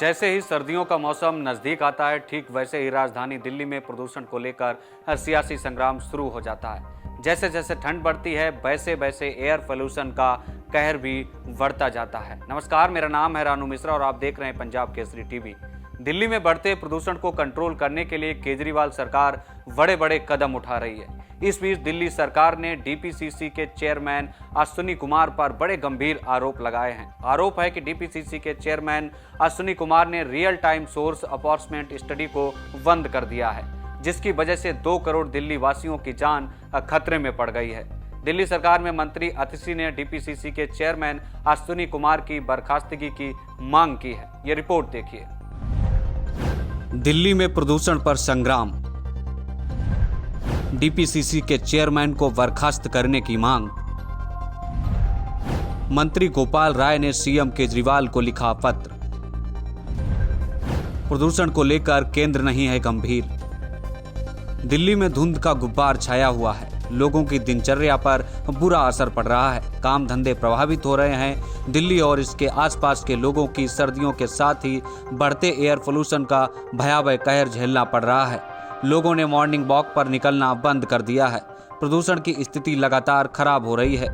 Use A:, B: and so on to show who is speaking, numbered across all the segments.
A: जैसे ही सर्दियों का मौसम नज़दीक आता है, ठीक वैसे ही राजधानी दिल्ली में प्रदूषण को लेकर सियासी संग्राम शुरू हो जाता है। जैसे जैसे ठंड बढ़ती है, वैसे वैसे एयर पोल्यूशन का कहर भी बढ़ता जाता है। नमस्कार, मेरा नाम है रानू मिश्रा और आप देख रहे हैं पंजाब केसरी टीवी। दिल्ली में बढ़ते प्रदूषण को कंट्रोल करने के लिए केजरीवाल सरकार बड़े बड़े कदम उठा रही है। इस बीच दिल्ली सरकार ने डीपीसीसी के चेयरमैन अश्विनी कुमार पर बड़े गंभीर आरोप लगाए हैं। आरोप है कि डीपीसीसी के चेयरमैन अश्विनी कुमार ने रियल टाइम सोर्स अपॉर्चमेंट स्टडी को बंद कर दिया है, जिसकी वजह से 2 करोड़ दिल्ली वासियों की जान खतरे में पड़ गई है। दिल्ली सरकार में मंत्री अतिशी ने डीपीसीसी के चेयरमैन अश्विनी कुमार की बर्खास्तगी की मांग की है। ये रिपोर्ट देखिए। दिल्ली में प्रदूषण पर संग्राम, डीपीसीसी के चेयरमैन को बर्खास्त करने की मांग। मंत्री गोपाल राय ने सीएम केजरीवाल को लिखा पत्र। प्रदूषण को लेकर केंद्र नहीं है गंभीर। दिल्ली में धुंध का गुब्बार छाया हुआ है। लोगों की दिनचर्या पर बुरा असर पड़ रहा है। काम धंधे प्रभावित हो रहे हैं। दिल्ली और इसके आसपास के लोगों की सर्दियों के साथ ही बढ़ते एयर पोल्यूशन का भयावह कहर झेलना पड़ रहा है। लोगों ने मॉर्निंग वॉक पर निकलना बंद कर दिया है। प्रदूषण की स्थिति लगातार खराब हो रही है।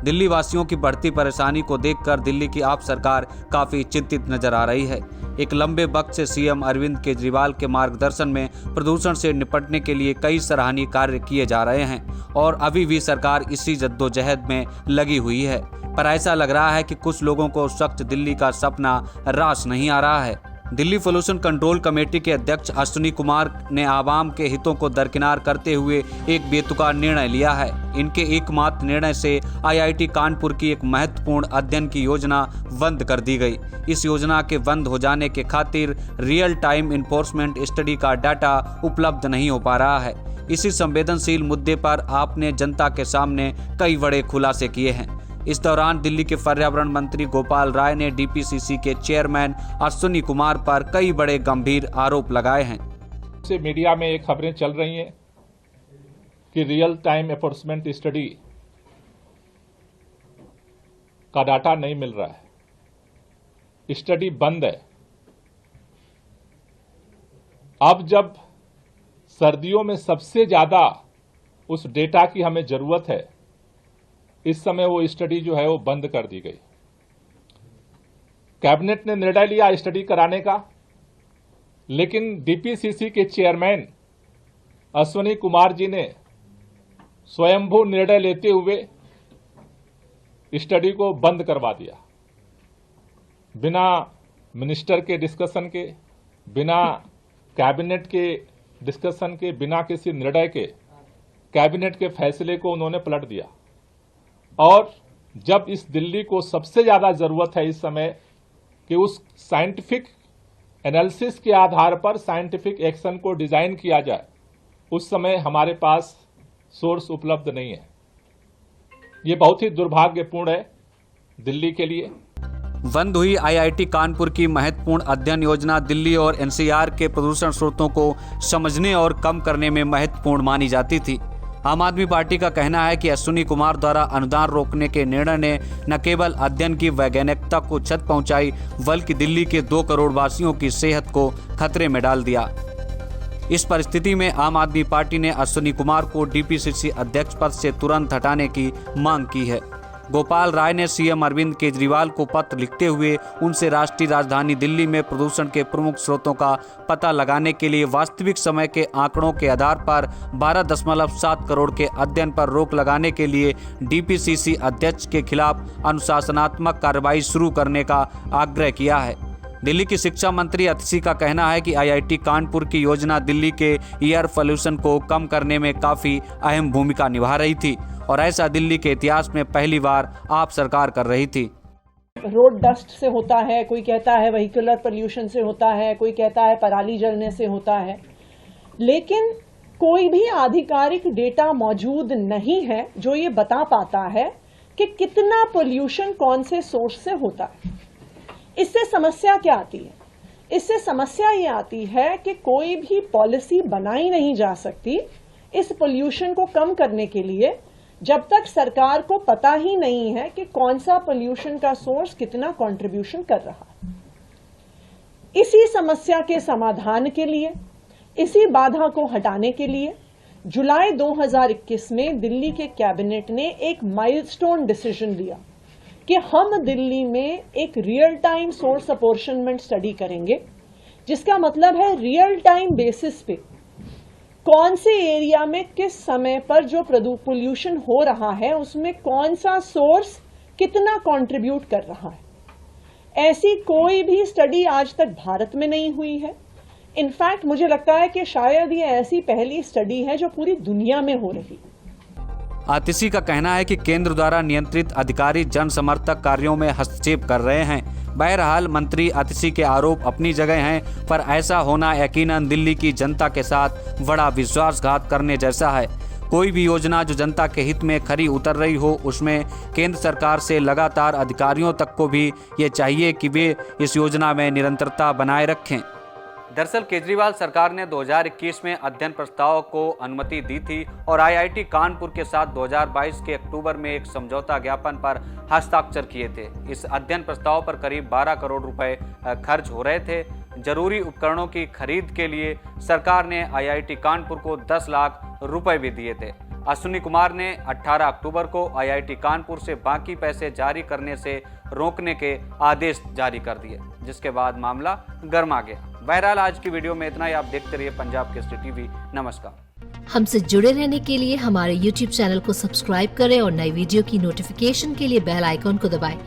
A: दिल्ली वासियों की बढ़ती परेशानी को देखकर दिल्ली की आप सरकार काफी चिंतित नजर आ रही है। एक लंबे वक्त से सीएम अरविंद केजरीवाल के मार्गदर्शन में प्रदूषण से निपटने के लिए कई सराहनीय कार्य किए जा रहे हैं और अभी भी सरकार इसी जद्दोजहद में लगी हुई है। पर ऐसा लग रहा है कि कुछ लोगों को स्वच्छ दिल्ली का सपना रास नहीं आ रहा है। दिल्ली पोल्यूशन कंट्रोल कमेटी के अध्यक्ष अश्विनी कुमार ने आवाम के हितों को दरकिनार करते हुए एक बेतुका निर्णय लिया है। इनके एकमात्र निर्णय से आईआईटी कानपुर की एक महत्वपूर्ण अध्ययन की योजना बंद कर दी गई। इस योजना के बंद हो जाने के खातिर रियल टाइम इन्फोर्समेंट स्टडी का डाटा उपलब्ध नहीं हो पा रहा है। इसी संवेदनशील मुद्दे पर आपने जनता के सामने कई बड़े खुलासे किए हैं। इस दौरान दिल्ली के पर्यावरण मंत्री गोपाल राय ने डीपीसीसी के चेयरमैन अश्विनी कुमार पर कई बड़े गंभीर आरोप लगाए हैं।
B: से मीडिया में एक खबरें चल रही हैं कि रियल टाइम एनफोर्समेंट स्टडी का डाटा नहीं मिल रहा है, स्टडी बंद है। अब जब सर्दियों में सबसे ज्यादा उस डेटा की हमें जरूरत है, इस समय वो स्टडी जो है वो बंद कर दी गई। कैबिनेट ने निर्णय लिया स्टडी कराने का, लेकिन डीपीसीसी के चेयरमैन अश्विनी कुमार जी ने स्वयंभू निर्णय लेते हुए स्टडी को बंद करवा दिया। बिना मिनिस्टर के डिस्कशन के, बिना कैबिनेट के डिस्कशन के, बिना किसी निर्णय के कैबिनेट के फैसले को उन्होंने पलट दिया। और जब इस दिल्ली को सबसे ज्यादा जरूरत है इस समय कि उस साइंटिफिक एनालिसिस के आधार पर साइंटिफिक एक्शन को डिजाइन किया जाए, उस समय हमारे पास सोर्स उपलब्ध नहीं है। ये बहुत ही दुर्भाग्यपूर्ण है दिल्ली के लिए।
A: बंद हुई आईआईटी कानपुर की महत्वपूर्ण अध्ययन योजना दिल्ली और एनसीआर के प्रदूषण स्रोतों को समझने और कम करने में महत्वपूर्ण मानी जाती थी। आम आदमी पार्टी का कहना है कि अश्विनी कुमार द्वारा अनुदान रोकने के निर्णय ने न केवल अध्ययन की वैज्ञानिकता को क्षत पहुंचाई, बल्कि दिल्ली के 2 करोड़ वासियों की सेहत को खतरे में डाल दिया। इस परिस्थिति में आम आदमी पार्टी ने अश्विनी कुमार को डीपीसीसी अध्यक्ष पद से तुरंत हटाने की मांग की है। गोपाल राय ने सीएम अरविंद केजरीवाल को पत्र लिखते हुए उनसे राष्ट्रीय राजधानी दिल्ली में प्रदूषण के प्रमुख स्रोतों का पता लगाने के लिए वास्तविक समय के आंकड़ों के आधार पर 12.7 करोड़ के अध्ययन पर रोक लगाने के लिए डीपीसीसी अध्यक्ष के खिलाफ अनुशासनात्मक कार्रवाई शुरू करने का आग्रह किया है। दिल्ली की शिक्षा मंत्री अतिशी का कहना है कि आईआईटी कानपुर की योजना दिल्ली के एयर पोल्यूशन को कम करने में काफी अहम भूमिका निभा रही थी और ऐसा दिल्ली के इतिहास में पहली बार आप सरकार कर रही थी।
C: रोड डस्ट से होता है, कोई कहता है व्हीकलर पोल्यूशन से होता है, कोई कहता है पराली जलने से होता है, लेकिन कोई भी आधिकारिक डेटा मौजूद नहीं है जो ये बता पाता है कि कितना पोल्यूशन कौन से सोर्स से होता है। इससे समस्या क्या आती है? इससे समस्या ये आती है कि कोई भी पॉलिसी बनाई नहीं जा सकती इस पोल्यूशन को कम करने के लिए जब तक सरकार को पता ही नहीं है कि कौन सा पोल्यूशन का सोर्स कितना कंट्रीब्यूशन कर रहा है। इसी समस्या के समाधान के लिए, इसी बाधा को हटाने के लिए जुलाई 2021 में दिल्ली के कैबिनेट ने एक माइलस्टोन डिसीजन लिया कि हम दिल्ली में एक real time source apportionment study करेंगे, जिसका मतलब है रियल टाइम बेसिस पे कौन से एरिया में किस समय पर जो पोल्यूशन हो रहा है उसमें कौन सा सोर्स कितना कंट्रीब्यूट कर रहा है। ऐसी कोई भी स्टडी आज तक भारत में नहीं हुई है। इनफैक्ट मुझे लगता है कि शायद ये ऐसी पहली स्टडी है जो पूरी दुनिया में हो रही है।
A: आतिशी का कहना है कि केंद्र द्वारा नियंत्रित अधिकारी जन समर्थक कार्यों में हस्तक्षेप कर रहे हैं। बहरहाल मंत्री आतिशी के आरोप अपनी जगह हैं, पर ऐसा होना यकीनन दिल्ली की जनता के साथ बड़ा विश्वासघात करने जैसा है। कोई भी योजना जो जनता के हित में खरी उतर रही हो, उसमें केंद्र सरकार से लगातार अधिकारियों तक को भी ये चाहिए कि वे इस योजना में निरंतरता बनाए रखें। दरअसल केजरीवाल सरकार ने 2021 में अध्ययन प्रस्ताव को अनुमति दी थी और आईआईटी कानपुर के साथ 2022 के अक्टूबर में एक समझौता ज्ञापन पर हस्ताक्षर किए थे। इस अध्ययन प्रस्ताव पर करीब 12 करोड़ रुपए खर्च हो रहे थे। जरूरी उपकरणों की खरीद के लिए सरकार ने आईआईटी कानपुर को 10 लाख रुपए भी दिए थे। अश्विनी कुमार ने 18 अक्टूबर को आईआईटी कानपुर से बाकी पैसे जारी करने से रोकने के आदेश जारी कर दिए, जिसके बाद मामला गर्मा गया। बहरहाल आज की वीडियो में इतना ही। आप देखते रहिए पंजाब केसरी टीवी। नमस्कार।
D: हमसे जुड़े रहने के लिए हमारे YouTube चैनल को सब्सक्राइब करें और नई वीडियो की नोटिफिकेशन के लिए बेल आइकॉन को दबाएं।